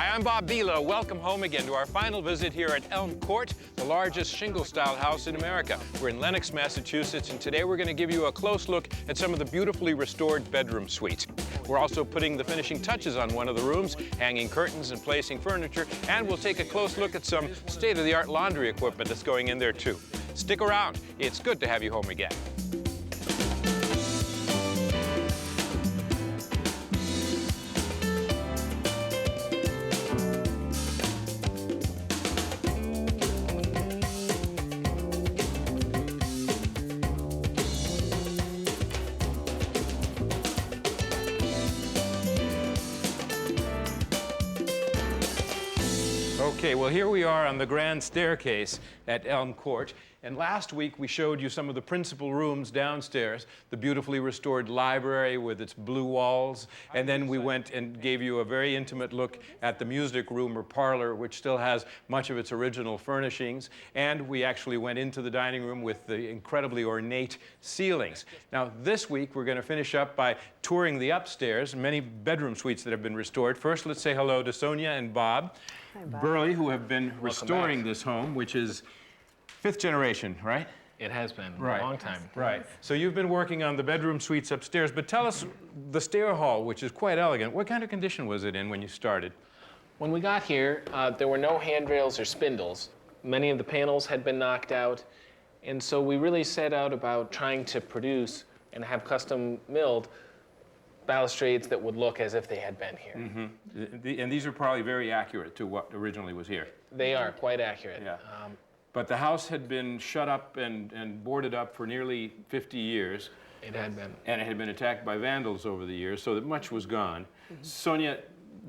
Hi, I'm Bob Vila. Welcome home again to our final visit here at Elm Court, the largest shingle-style house in America. We're in Lenox, Massachusetts, and today we're going to give you a close look at some of the beautifully restored bedroom suites. We're also putting the finishing touches on one of the rooms, hanging curtains and placing furniture, and we'll take a close look at some state-of-the-art laundry equipment that's going in there too. Stick around. It's good to have you home again. Okay, well, here we are on the grand staircase at Elm Court. And last week we showed you some of the principal rooms downstairs, the beautifully restored library with its blue walls. And then we went and gave you a very intimate look at the music room or parlor, which still has much of its original furnishings. And we actually went into the dining room with the incredibly ornate ceilings. Now, this week we're going to finish up by touring the upstairs, many bedroom suites that have been restored. First, let's say hello to Sonia and Bob. Hi, Bob. Burley, who have been restoring this home, which is fifth generation, right? It has been a long time. Right. So you've been working on the bedroom suites upstairs, but tell us the stair hall, which is quite elegant. What kind of condition was it in when you started? When we got here, there were no handrails or spindles. Many of the panels had been knocked out, and so we really set out about trying to produce and have custom milled balustrades that would look as if they had been here. Mm-hmm. And these are probably very accurate to what originally was here. They are quite accurate. Yeah. But the house had been shut up and boarded up for nearly 50 years. It had been. And it had been attacked by vandals over the years, so that much was gone. Sonia,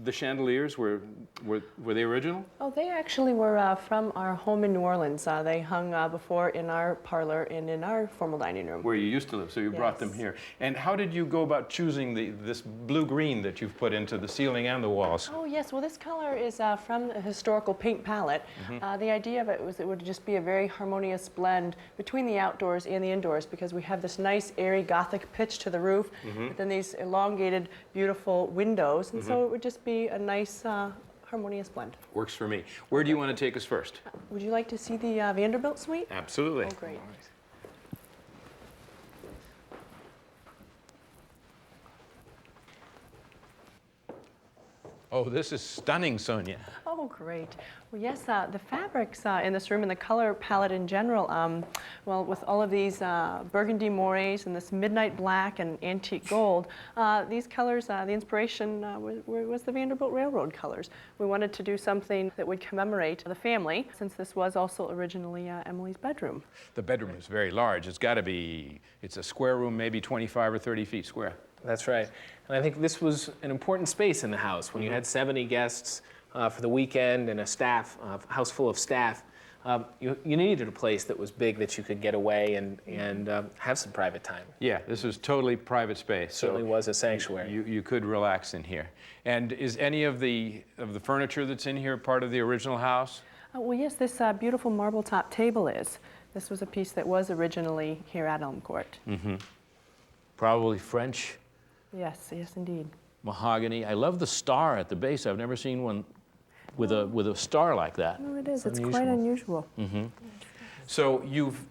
the chandeliers, were they original? Oh, they actually were from our home in New Orleans. They hung before in our parlor and in our formal dining room. Where you used to live, so you brought them here. And how did you go about choosing this blue-green that you've put into the ceiling and the walls? Oh, yes. Well, this color is from a historical paint palette. The idea of it was it would just be a very harmonious blend between the outdoors and the indoors, because we have this nice, airy, Gothic pitch to the roof, but then these elongated, beautiful windows, and so it would just be a nice, harmonious blend. Works for me. Where do you want to take us first? Would you like to see the Vanderbilt suite? Absolutely. Oh, great. Oh, this is stunning, Sonia. Oh, great. Well, yes, the fabrics in this room and the color palette in general, well, with all of these burgundy moires and this midnight black and antique gold, these colors, the inspiration was the Vanderbilt Railroad colors. We wanted to do something that would commemorate the family, since this was also originally Emily's bedroom. The bedroom is very large. It's got to be, it's a square room, maybe 25 or 30 feet square. That's right. And I think this was an important space in the house. When you had 70 guests for the weekend and a house full of staff, you needed a place that was big that you could get away and have some private time. Yeah, this was totally private space. Certainly was a sanctuary. You could relax in here. And is any of the furniture that's in here part of the original house? Well, yes, this beautiful marble top table is. This was a piece that was originally here at Elm Court. Probably French. Yes, yes, indeed. Mahogany. I love the star at the base. I've never seen one with a star like that. No, it is. It's quite unusual. So you've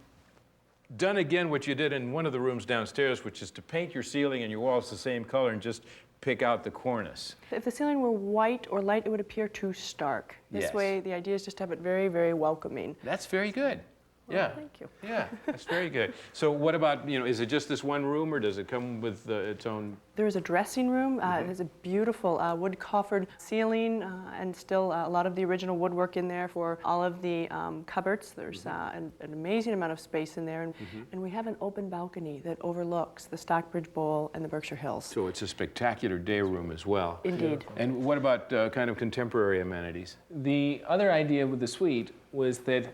done again what you did in one of the rooms downstairs, which is to paint your ceiling and your walls the same color and just pick out the cornice. If the ceiling were white or light, it would appear too stark. This way, the idea is just to have it very, very welcoming. That's very good. Well, yeah. Thank you. Yeah, that's very good. So what about, is it just this one room, or does it come with its own? There is a dressing room. It has a beautiful wood coffered ceiling and still a lot of the original woodwork in there for all of the cupboards. There's an amazing amount of space in there. And we have an open balcony that overlooks the Stockbridge Bowl and the Berkshire Hills. So it's a spectacular day room as well. Indeed. And what about kind of contemporary amenities? The other idea with the suite was that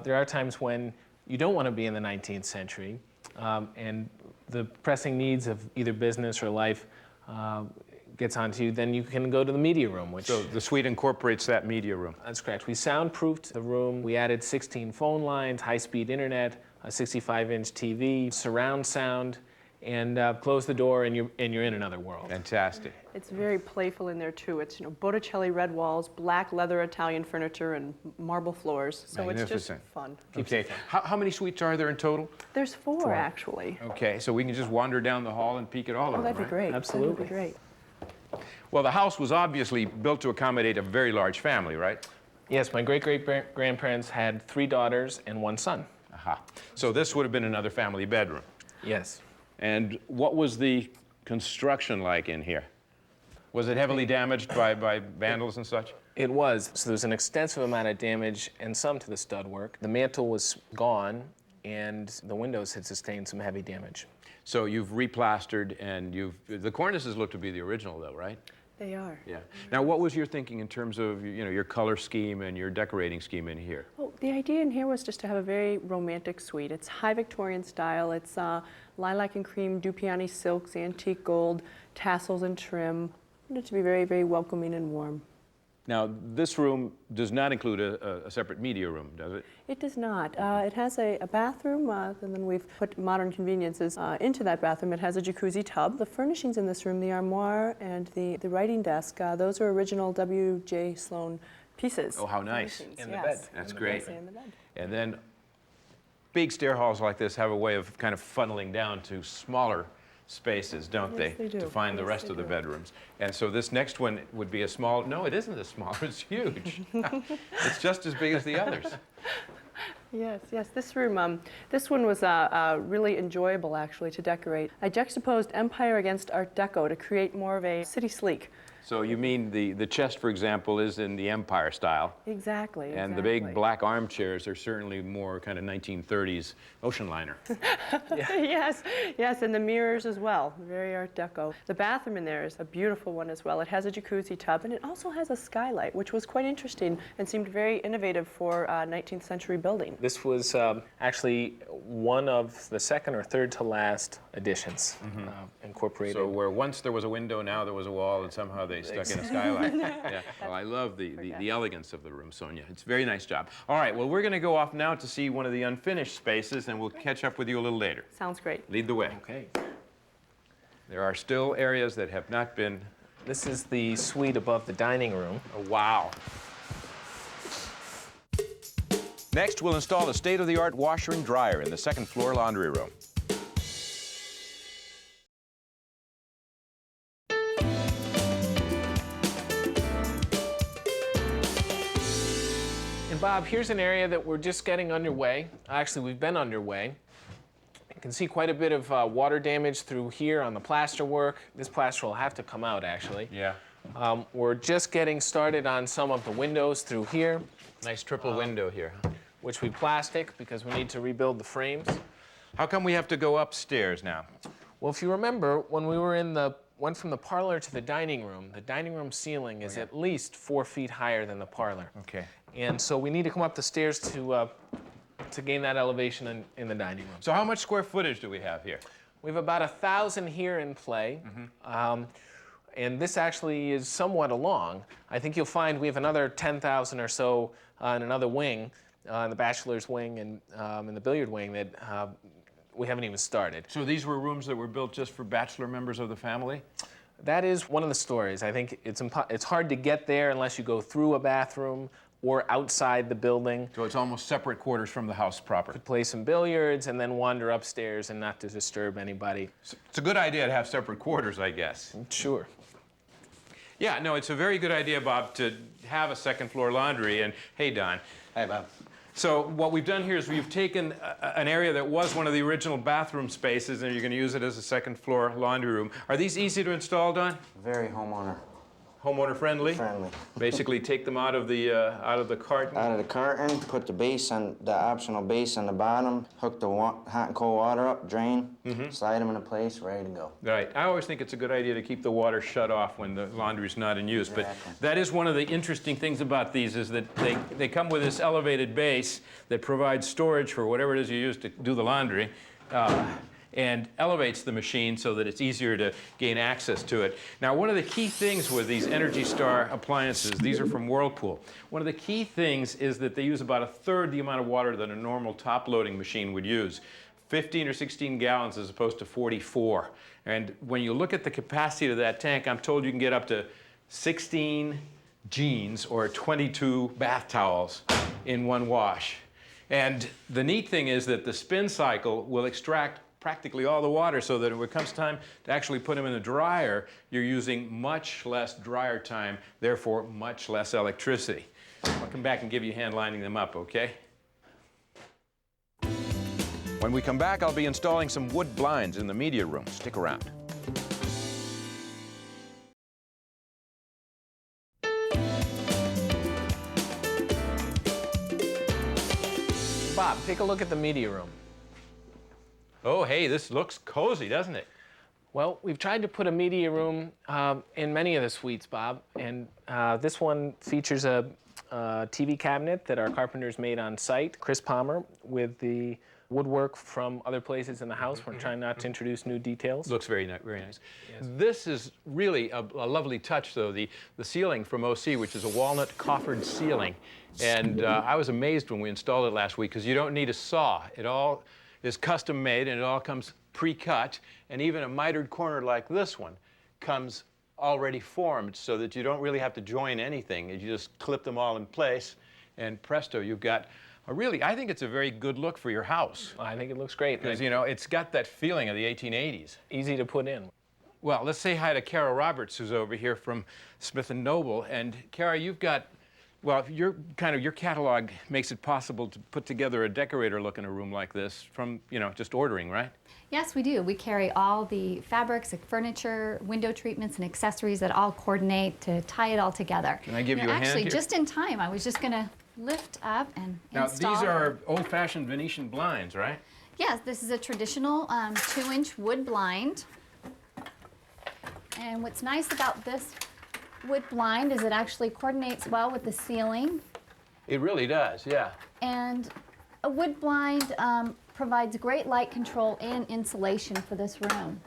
there are times when you don't want to be in the 19th century, and the pressing needs of either business or life gets onto you, then you can go to the media room. So the suite incorporates that media room. That's correct. We soundproofed the room. We added 16 phone lines, high-speed internet, a 65-inch TV, surround sound, and close the door, and you're in another world. Fantastic. It's very playful in there too. It's, Botticelli red walls, black leather Italian furniture, and marble floors. So it's just Magnificent. fun. Okay. How many suites are there in total? There's four actually. Okay, so we can just wander down the hall and peek at all of Oh, them, that'd be right? great. Absolutely. That'd be great. Well, the house was obviously built to accommodate a very large family, right? Yes, my great-great-grandparents had 3 daughters and 1 son. Aha. So this would have been another family bedroom. Yes. And what was the construction like in here? Was it heavily damaged by vandals and such? It was. So there was an extensive amount of damage and some to the stud work. The mantle was gone, and the windows had sustained some heavy damage. So you've replastered, and the cornices look to be the original, though, right? They are. Yeah. Now, what was your thinking in terms of, your color scheme and your decorating scheme in here? Well, the idea in here was just to have a very romantic suite. It's high Victorian style. It's lilac and cream, Dupioni silks, antique gold, tassels and trim. I want it to be very, very welcoming and warm. Now, this room does not include a separate media room, does it? It does not. It has a bathroom, and then we've put modern conveniences into that bathroom. It has a jacuzzi tub. The furnishings in this room, the armoire and the writing desk, those are original W.J. Sloan pieces. Oh, how nice. Furnishings, And the yes. bed. That's And the great. And the bed. And then big stair halls like this have a way of kind of funneling down to smaller spaces, don't Yes, they do. To find the Yes, rest they of the do. bedrooms. And so this next one would be a small, no, it isn't a small, it's huge. It's just as big as the others. Yes, yes. This room, this one was really enjoyable actually to decorate. I juxtaposed Empire against Art Deco to create more of a city sleek. So you mean the chest, for example, is in the Empire style, Exactly. and the big black armchairs are certainly more kind of 1930s ocean liner. Yes, yes, and the mirrors as well. Very Art Deco. The bathroom in there is a beautiful one as well. It has a jacuzzi tub, and it also has a skylight, which was quite interesting and seemed very innovative for a 19th century building. This was actually one of the second or third to last additions incorporated. So where once there was a window, now there was a wall, and somehow they stuck in a skylight. Yeah. Well, I love the elegance of the room, Sonia. It's a very nice job. All right, well, we're going to go off now to see one of the unfinished spaces, and we'll catch up with you a little later. Sounds great. Lead the way. Okay. There are still areas that have not been... This is the suite above the dining room. Oh, wow. Next, we'll install a state-of-the-art washer and dryer in the second floor laundry room. And Bob, here's an area that we're just getting underway. Actually, we've been underway. You can see quite a bit of water damage through here on the plaster work. This plaster will have to come out, actually. Yeah. We're just getting started on some of the windows through here, Nice triple window here. which we plastic because we need to rebuild the frames. How come we have to go upstairs now? Well, if you remember, when we went from the parlor to the dining room ceiling is at least 4 feet higher than the parlor. Okay. And so we need to come up the stairs to gain that elevation in the dining room. So how much square footage do we have here? We have about 1,000 here in play. And this actually is somewhat along. I think you'll find we have another 10,000 or so in another wing, in the bachelor's wing and in the billiard wing that we haven't even started. So these were rooms that were built just for bachelor members of the family? That is one of the stories. I think it's hard to get there unless you go through a bathroom or outside the building. So it's almost separate quarters from the house proper. Play some billiards and then wander upstairs and not to disturb anybody. It's a good idea to have separate quarters, I guess. Sure. Yeah, no, it's a very good idea, Bob, to have a second floor laundry. And hey, Don. Hey, Bob. So what we've done here is we've taken an area that was one of the original bathroom spaces, and you're going to use it as a second floor laundry room. Are these easy to install, Don? Very homeowner Homeowner friendly? Basically, take them out of the carton. Out of the curtain, put the base on the optional base on the bottom, hook the hot and cold water up, drain, slide them into place, ready to go. Right. I always think it's a good idea to keep the water shut off when the laundry's not in use. Exactly. But that is one of the interesting things about these is that they come with this elevated base that provides storage for whatever it is you use to do the laundry. And elevates the machine so that it's easier to gain access to it. Now, one of the key things with these Energy Star appliances, these are from Whirlpool, one of the key things is that they use about 1/3 the amount of water that a normal top-loading machine would use. 15 or 16 gallons as opposed to 44. And when you look at the capacity of that tank, I'm told you can get up to 16 jeans or 22 bath towels in one wash. And the neat thing is that the spin cycle will extract practically all the water, so that when it comes time to actually put them in the dryer, you're using much less dryer time, therefore much less electricity. I'll come back and give you a hand lining them up, okay? When we come back, I'll be installing some wood blinds in the media room. Stick around. Bob, take a look at the media room. Oh, hey, this looks cozy, doesn't it? Well, we've tried to put a media room in many of the suites, Bob, and this one features a TV cabinet that our carpenters made on site, Chris Palmer, with the woodwork from other places in the house. We're trying not to introduce new details. Looks very nice, very nice. Yes. This is really a lovely touch, though, the ceiling from OC, which is a walnut coffered ceiling. And I was amazed when we installed it last week, because you don't need a saw. It all is custom made, and it all comes pre-cut, and even a mitered corner like this one comes already formed, so that you don't really have to join anything. You just clip them all in place, and presto, you've got a really, I think it's a very good look for your house. I think it looks great. Because, you know, it's got that feeling of the 1880s. Easy to put in. Well, let's say hi to Kara Roberts, who's over here from Smith & Noble. And Kara, you've got, well, your catalog makes it possible to put together a decorator look in a room like this from, you know, just ordering, right? Yes, we do. We carry all the fabrics, furniture, window treatments, and accessories that all coordinate to tie it all together. Can I give you a hand Actually, here? just in time. I was just going to lift up and Now, install. these are old-fashioned Venetian blinds, right? Yes, this is a traditional 2-inch wood blind. And what's nice about this wood blind is it actually coordinates well with the ceiling. It really does, yeah. And a wood blind provides great light control and insulation for this room.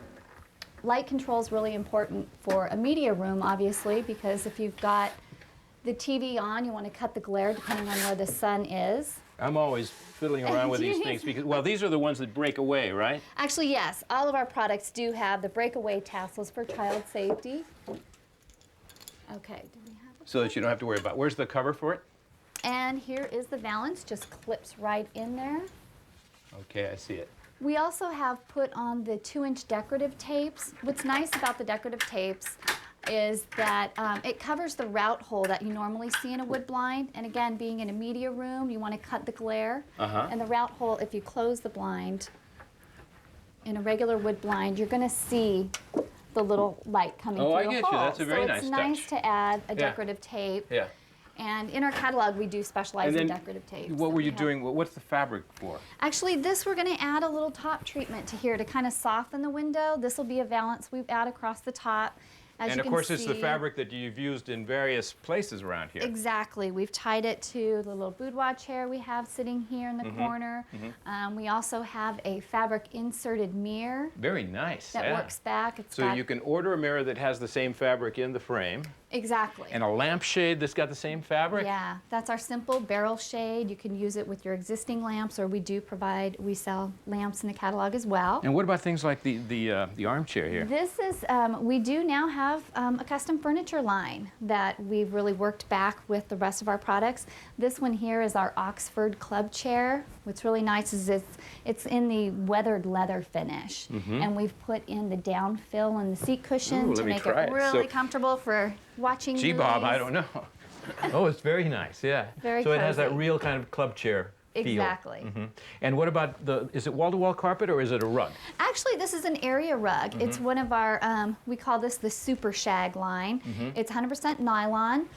Light control is really important for a media room, obviously, because if you've got the TV on, you want to cut the glare depending on where the sun is. I'm always fiddling around with these things because, well, these are the ones that break away, right? Actually, yes. All of our products do have the breakaway tassels for child safety. Okay, do we have So that you don't have to worry about. Where's the cover for it? And here is the valance, just clips right in there. Okay, I see it. We also have put on the 2-inch decorative tapes. What's nice about the decorative tapes is that it covers the route hole that you normally see in a wood blind. And again, being in a media room, you want to cut the glare. And the route hole, if you close the blind, in a regular wood blind, you're going to see the little light coming through the hole. I get you. That's a very so nice it's nice touch. to add a decorative tape. Yeah. And in our catalog, we do specialize And in then, decorative tapes. what were you We have- doing? What's the fabric for? Actually, this we're going to add a little top treatment to here to kind of soften the window. This will be a valance we add across the top. As And you of can course, it's the see- fabric that you've used in various places around here. Exactly. We've tied it to the little boudoir chair we have sitting here in the corner. We also have a fabric inserted mirror Very nice. that yeah. works back. It's So got, you can order a mirror that has the same fabric in the frame, exactly. and a lampshade that's got the same fabric. Yeah, that's our simple barrel shade. You can use it with your existing lamps, or we sell lamps in the catalog as well. And what about things like the armchair here? This is, we do now have a custom furniture line that we've really worked back with the rest of our products. This one here is our Oxford club chair. What's really nice is it's in the weathered leather finish. And we've put in the downfill and the seat cushion Ooh, to let me make try it it. really So- comfortable for watching Gee, Bob, I movies. don't know. Oh, it's very nice, yeah. Very so it has that cozy. real kind of club chair feel. Exactly. And what about is it wall-to-wall carpet or is it a rug? Actually, this is an area rug. It's one of our, we call this the Super Shag line. It's 100% nylon.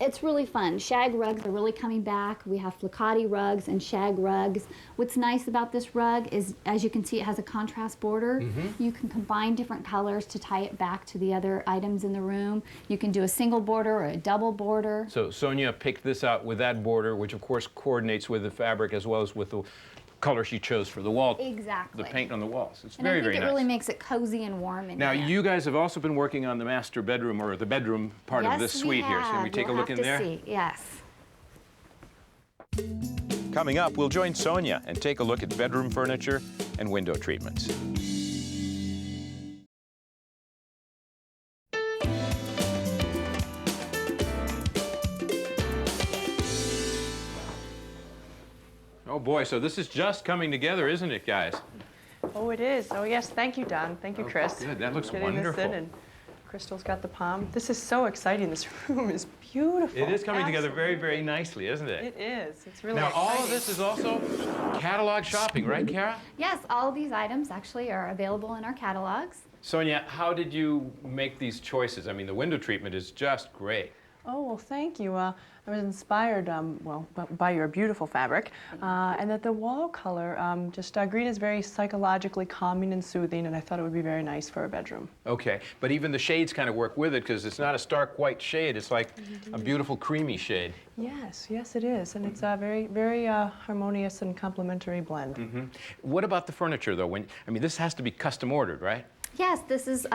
It's really fun. Shag rugs are really coming back. We have flicati rugs and shag rugs. What's nice about this rug is, as you can see, it has a contrast border. You can combine different colors to tie it back to the other items in the room. You can do a single border or a double border. So Sonia picked this out with that border, which of course coordinates with the fabric as well as with the color she chose for the wall. Exactly. The paint on the walls. It's And very, I think very it nice. really makes it cozy and warm in Now, here. you guys have also been working on the master bedroom or the bedroom part of this Yes, suite we here. So can we have. take You'll a look have in to there? see. Yes. Coming up, we'll join Sonia and take a look at bedroom furniture and window treatments. Oh boy, so this is just coming together, isn't it, guys? Oh, it is. Oh, yes. Thank you, Don. Thank you, Chris. Good. That looks Getting wonderful. This in, and Crystal's got the palm. This is so exciting. This room is beautiful. It is coming together very, Absolutely. very nicely, isn't it? It is. It's really Now, exciting. all of this is also catalog shopping, right, Kara? Yes, all of these items actually are available in our catalogs. Sonia, how did you make these choices? I mean, the window treatment is just great. Oh, well, thank you. I was inspired, by your beautiful fabric, and that the wall color, green is very psychologically calming and soothing, and I thought it would be very nice for a bedroom. Okay, but even the shades kind of work with it because it's not a stark white shade. It's like a beautiful creamy shade. Yes, yes, it is, and it's a very, very harmonious and complementary blend. What about the furniture, though? This has to be custom ordered, right? Yes, this is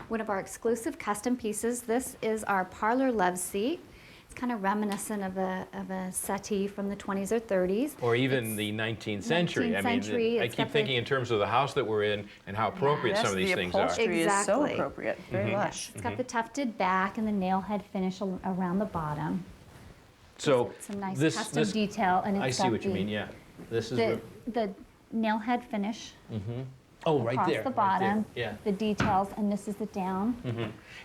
one of our exclusive custom pieces. This is our parlor love seat. It's kind of reminiscent of a settee from the 20s or 30s. Or even the 19th century. 19th century. I It's keep got thinking in terms of the house that we're in and how appropriate Yes, some of these the things are. upholstery is so Exactly. appropriate, very lush. It's got the tufted back and the nail head finish around the bottom. So Some nice this, custom detail, and it's I see got what you mean. Yeah, this is the nail head finish right across there. the bottom. Yeah. The details, and this is the down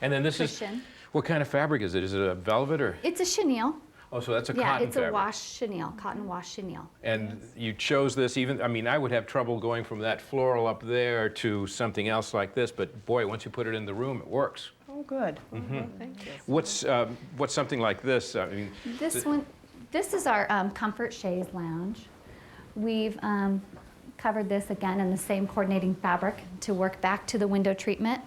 And then this is cushion. what kind of fabric is it? Is it a velvet or? It's a chenille. Oh, so that's a Yeah, cotton it's fabric. a wash chenille, cotton wash chenille. And you chose this even, I would have trouble going from that floral up there to something else like this, but boy, once you put it in the room, it works. Oh, good. Oh, well, thank you. What's something like this? This is our comfort chaise lounge. We've covered this again in the same coordinating fabric to work back to the window treatment.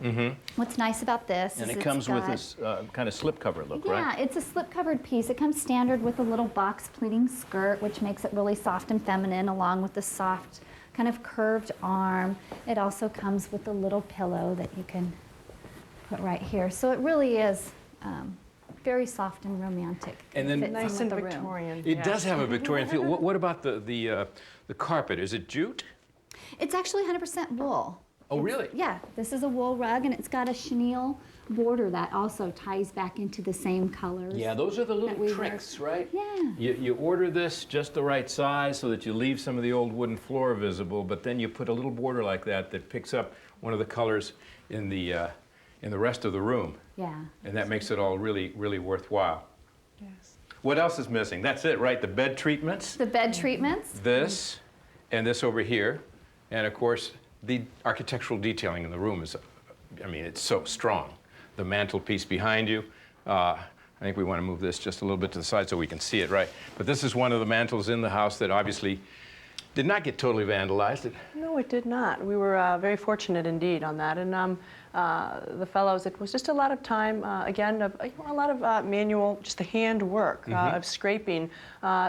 What's nice about this And is it it's comes with got- this kind of slip-cover look, Yeah, right? it's a slip-covered piece. It comes standard with a little box pleating skirt, which makes it really soft and feminine, along with the soft, kind of curved arm. It also comes with a little pillow that you can put right here. So it really is very soft and romantic. And then- Fits in Nice with and the room. Victorian. It yes. does have a Victorian feel. What about the carpet? Is it jute? It's actually 100% wool. Oh, really? Yeah, this is a wool rug, and it's got a chenille border that also ties back into the same colors. Yeah, those are the little that we tricks, right? Yeah. You order this just the right size so that you leave some of the old wooden floor visible, but then you put a little border like that that picks up one of the colors in the rest of the room, Yeah. and that makes it all really, really worthwhile. Yes. What else is missing? That's it, right? The bed treatments, The bed treatments. this, and this over here, and of course, the architectural detailing in the room is, it's so strong. The mantelpiece behind you, I think we want to move this just a little bit to the side so we can see it, right? But this is one of the mantels in the house that obviously did not get totally vandalized. No, it did not. We were very fortunate indeed on that. And the fellows, it was just a lot of time, again, a lot of manual, just the hand work of scraping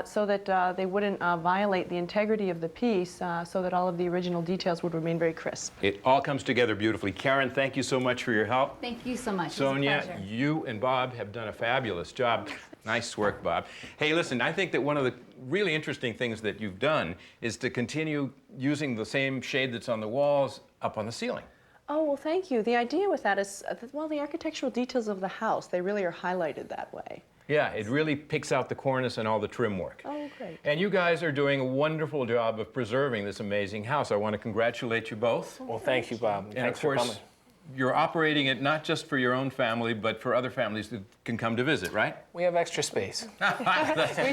so that they wouldn't violate the integrity of the piece so that all of the original details would remain very crisp. It all comes together beautifully. Karen, thank you so much for your help. Thank you so much. Sonia, It's a pleasure. you and Bob have done a fabulous job. Nice work, Bob. Hey, listen, I think that one of the really interesting things that you've done is to continue using the same shade that's on the walls up on the ceiling. Oh, well, thank you. The idea with that is, the architectural details of the house, they really are highlighted that way. Yeah, it really picks out the cornice and all the trim work. Oh, great. And you guys are doing a wonderful job of preserving this amazing house. I want to congratulate you both. Well, thank you, Bob. And Thanks of for course, coming. you're operating it not just for your own family, but for other families that can come to visit, right? We have extra space. We do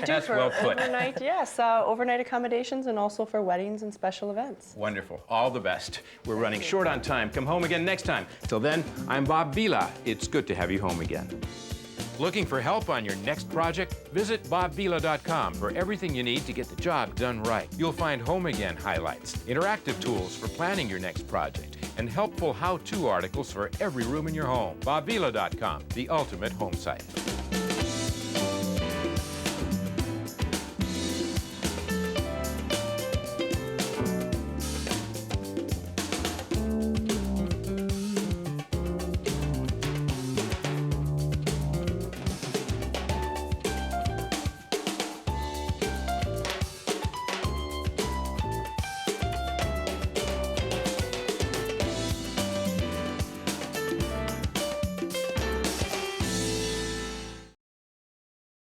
That's for well put. overnight, yes, overnight accommodations and also for weddings and special events. Wonderful. All the best. We're running short on time. Come home again next time. Till then, I'm Bob Vila. It's good to have you home again. Looking for help on your next project? Visit bobvila.com for everything you need to get the job done right. You'll find Home Again highlights, interactive tools for planning your next project, and helpful how-to articles for every room in your home. bobvila.com, the ultimate home site.